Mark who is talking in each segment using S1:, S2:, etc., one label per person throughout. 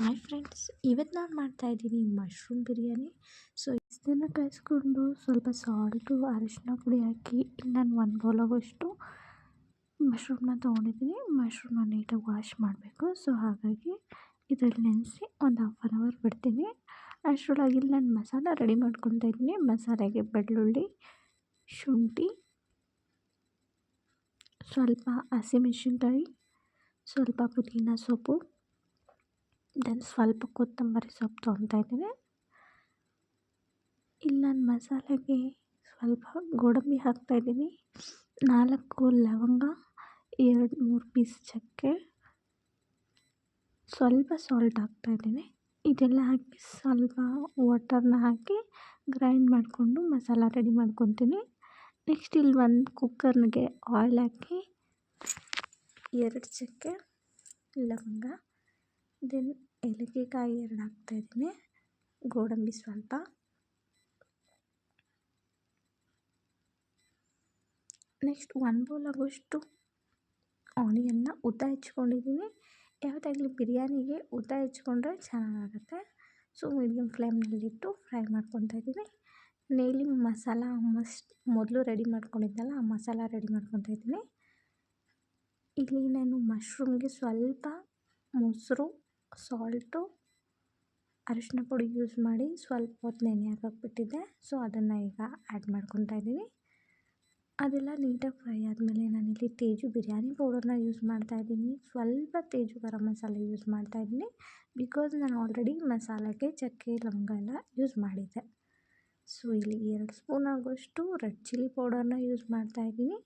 S1: Hi friends, ಇವತ್ತು ನಾನು ಮಾಡ್ತಾಯಿದ್ದೀನಿ ಮಶ್ರೂಮ್ ಬಿರಿಯಾನಿ. ಸೊ ಇದನ್ನು ಕಾಯಿಸ್ಕೊಂಡು ಸ್ವಲ್ಪ ಸಾಲ್ಟು ಅರಿಶಿನ ಪುಡಿ ಹಾಕಿ ನಾನು 1 ಬೌಲ್ ಆಗೋಷ್ಟು ಮಶ್ರೂಮ್ನ ತೊಗೊಂಡಿದ್ದೀನಿ. ಮಶ್ರೂಮ್ನ ನೀಟಾಗಿ ವಾಶ್ ಮಾಡಬೇಕು. ಸೊ ಹಾಗಾಗಿ ಇದರಲ್ಲಿ ನೆನೆಸಿ ಒಂದು ½ ಅವರ್ ಬಿಡ್ತೀನಿ. ಅಷ್ಟರೊಳಗೆ ಇಲ್ಲಿ ನಾನು ಮಸಾಲ ರೆಡಿ ಮಾಡ್ಕೊತಾ ಇದ್ದೀನಿ. ಮಸಾಲೆಗೆ ಬೆಳ್ಳುಳ್ಳಿ, ಶುಂಠಿ, ಸ್ವಲ್ಪ ಹಸಿಮೆಣಸಿನ್ಕಾಯಿ, ಸ್ವಲ್ಪ ಪುದೀನ ಸೊಪ್ಪು, ದೆನ್ ಸ್ವಲ್ಪ ಕೊತ್ತಂಬರಿ ಸೊಪ್ಪು ತೊಗೊತಾ ಇದ್ದೀನಿ. ಇಲ್ಲಿ ನಾನು ಮಸಾಲೆಗೆ ಸ್ವಲ್ಪ ಗೋಡಂಬಿ ಹಾಕ್ತಾಯಿದ್ದೀನಿ, 4 ಲವಂಗ, 2-3 ಪೀಸ್ ಚಕ್ಕೆ, ಸ್ವಲ್ಪ ಸಾಲ್ಟ್ ಹಾಕ್ತಾಯಿದ್ದೀನಿ. ಇದೆಲ್ಲ ಹಾಕಿ ಸ್ವಲ್ಪ ವಾಟರ್ನ ಹಾಕಿ ಗ್ರೈಂಡ್ ಮಾಡಿಕೊಂಡು ಮಸಾಲ ರೆಡಿ ಮಾಡ್ಕೊತೀನಿ. ನೆಕ್ಸ್ಟ್ ಇಲ್ಲಿ ಒಂದು ಕುಕ್ಕರ್ಗೆ ಆಯಿಲ್ ಹಾಕಿ 2 ಚಕ್ಕೆ, ಲವಂಗ, ದೆನ್ ಏಲಕ್ಕಿಕಾಯಿ 2 ಹಾಕ್ತಾಯಿದ್ದೀನಿ, ಗೋಡಂಬಿ ಸ್ವಲ್ಪ, ನೆಕ್ಸ್ಟ್ 1 ಬೌಲ್ ಆಗೋಷ್ಟು ಆನಿಯನ್ನ ಉದ್ದ ಹೆಚ್ಕೊಂಡಿದ್ದೀನಿ. ಯಾವುದಾಗಲಿ ಬಿರಿಯಾನಿಗೆ ಉದ್ದ ಹೆಚ್ಕೊಂಡ್ರೆ ಚೆನ್ನಾಗಾಗುತ್ತೆ. ಸೊ ಮೀಡಿಯಮ್ ಫ್ಲೇಮ್ನಲ್ಲಿಟ್ಟು ಫ್ರೈ ಮಾಡ್ಕೊತಾ ಇದ್ದೀನಿ. ನೇಲಿ ಮಸಾಲ ಮೊದಲು ರೆಡಿ ಮಾಡ್ಕೊಂಡಿದ್ದೆನಲ್ಲ ಆ ಮಸಾಲ ರೆಡಿ ಮಾಡ್ಕೊತಾ ಇದ್ದೀನಿ. ಇಲ್ಲಿ ನಾನು ಮಶ್ರೂಮ್ಗೆ ಸ್ವಲ್ಪ ಮೊಸರು, ಸಾಲ್ಟು, ಅರಿಶಿನ ಪುಡಿ ಯೂಸ್ ಮಾಡಿ ಸ್ವಲ್ಪ ಹೊತ್ತು ನೆನೆ ಹಾಕಿಬಿಟ್ಟಿದ್ದೆ. ಸೊ ಅದನ್ನು ಈಗ ಆ್ಯಡ್ ಮಾಡ್ಕೊತಾ ಇದ್ದೀನಿ. ಅದೆಲ್ಲ ನೀಟಾಗಿ ಫ್ರೈ ಆದಮೇಲೆ ನಾನಿಲ್ಲಿ ತೇಜು ಬಿರಿಯಾನಿ ಪೌಡರ್ನ ಯೂಸ್ ಮಾಡ್ತಾಯಿದ್ದೀನಿ. ಸ್ವಲ್ಪ ತೇಜು ಗರಂ ಮಸಾಲ ಯೂಸ್ ಮಾಡ್ತಾಯಿದ್ದೀನಿ. ಬಿಕಾಸ್ ನಾನು ಆಲ್ರೆಡಿ ಮಸಾಲೆಗೆ ಚಕ್ಕೆ ಲವಂಗ ಎಲ್ಲ ಯೂಸ್ ಮಾಡಿದ್ದೆ. ಸೊ ಇಲ್ಲಿ 2 ಸ್ಪೂನ್ ಆಗೋಷ್ಟು ರೆಡ್ ಚಿಲ್ಲಿ ಪೌಡರ್ನ ಯೂಸ್ ಮಾಡ್ತಾಯಿದ್ದೀನಿ.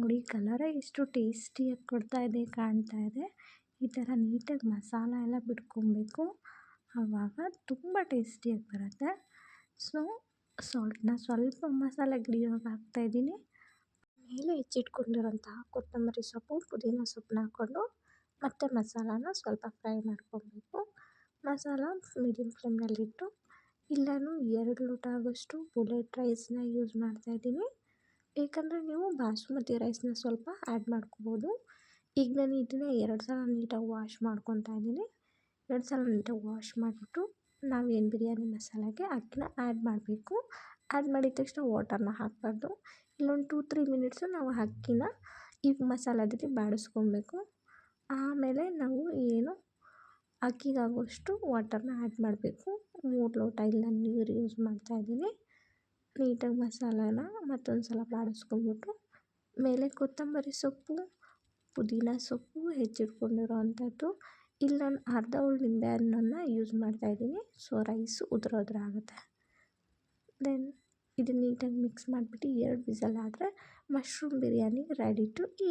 S1: ನೋಡಿ ಕಲರೇ ಎಷ್ಟು ಟೇಸ್ಟಿಯಾಗಿ ಕಾಣ್ತಾ ಇದೆ. ಈ ಥರ ನೀಟಾಗಿ ಮಸಾಲ ಎಲ್ಲ ಬಿಟ್ಕೊಬೇಕು, ಆವಾಗ ತುಂಬ ಟೇಸ್ಟಿಯಾಗಿ ಬರುತ್ತೆ. ಸೊ ಸಾಲ್ಟ್ನ ಸ್ವಲ್ಪ ಮಸಾಲೆಗೆ ಹಿಡಿಯೋವಾಗ ಹಾಕ್ತಾಯಿದ್ದೀನಿ. ಮೇಲೆ ಹೆಚ್ಚಿಟ್ಕೊಂಡಿರೋಂತಹ ಕೊತ್ತಂಬರಿ ಸೊಪ್ಪು, ಪುದೀನ ಸೊಪ್ಪನ್ನ ಹಾಕ್ಕೊಂಡು ಮತ್ತು ಮಸಾಲಾನ ಸ್ವಲ್ಪ ಫ್ರೈ ಮಾಡ್ಕೊಬೇಕು. ಮಸಾಲ ಮೀಡಿಯಮ್ ಫ್ಲೇಮ್ನಲ್ಲಿಟ್ಟು ಇಲ್ಲಿ ನಾನು 2 ಲೋಟ ಆಗೋಷ್ಟು ಬುಲೆಟ್ ರೈಸ್ನ ಯೂಸ್ ಮಾಡ್ತಾಯಿದ್ದೀನಿ. ಬೇಕಂದರೆ ನೀವು ಬಾಸುಮತಿ ರೈಸ್ನ ಸ್ವಲ್ಪ ಆ್ಯಡ್ ಮಾಡ್ಕೋಬೋದು. ಈಗ ನಾನು ಇದನ್ನು 2 ಸಲ ನೀಟಾಗಿ ವಾಶ್ ಮಾಡ್ಕೊತಾ ಇದ್ದೀನಿ. 2 ಸಲ ನೀಟಾಗಿ ವಾಶ್ ಮಾಡಿಬಿಟ್ಟು ನಾವೇನು ಬಿರಿಯಾನಿ ಮಸಾಲೆಗೆ ಅಕ್ಕಿನ ಆ್ಯಡ್ ಮಾಡಬೇಕು. ಆ್ಯಡ್ ಮಾಡಿದ ತಕ್ಷಣ ವಾಟರ್ನ ಹಾಕಬಾರ್ದು. ಇಲ್ಲೊಂದು 2-3 ಮಿನಿಟ್ಸು ನಾವು ಅಕ್ಕಿನ ಈ ಮಸಾಲದಲ್ಲಿ ಬಾಡಿಸ್ಕೊಬೇಕು. ಆಮೇಲೆ ನಾವು ಅಕ್ಕಿಗಾಗುವಷ್ಟು ವಾಟರ್ನ ಆ್ಯಡ್ ಮಾಡಬೇಕು. 3 ಲೋಟ ಇಲ್ಲ ನೀರು ಯೂಸ್ ಮಾಡ್ತಾಯಿದ್ದೀನಿ. ನೀಟಾಗಿ ಮಸಾಲಾನ ಮತ್ತೊಂದು ಸಲ ಬಾಡಿಸ್ಕೊಂಬಿಟ್ಟು ಮೇಲೆ ಕೊತ್ತಂಬರಿ ಸೊಪ್ಪು, ಪುದೀನ ಸೊಪ್ಪು ಹೆಚ್ಚಿಟ್ಕೊಂಡಿರೋ ಅಂಥದ್ದು. ಇಲ್ಲಿ ನಾನು ಅರ್ಧ ಹೋಳು ನಿಂಬೆಹಣ್ಣನ್ನು ಯೂಸ್ ಮಾಡ್ತಾಯಿದ್ದೀನಿ. ಸೊ ರೈಸು ಉದುರಾಗುತ್ತೆ. ದೆನ್ ಇದನ್ನು ನೀಟಾಗಿ ಮಿಕ್ಸ್ ಮಾಡಿಬಿಟ್ಟು 2 ವಿಸಲ್ ಆದರೆ mushroom biryani ready to heat.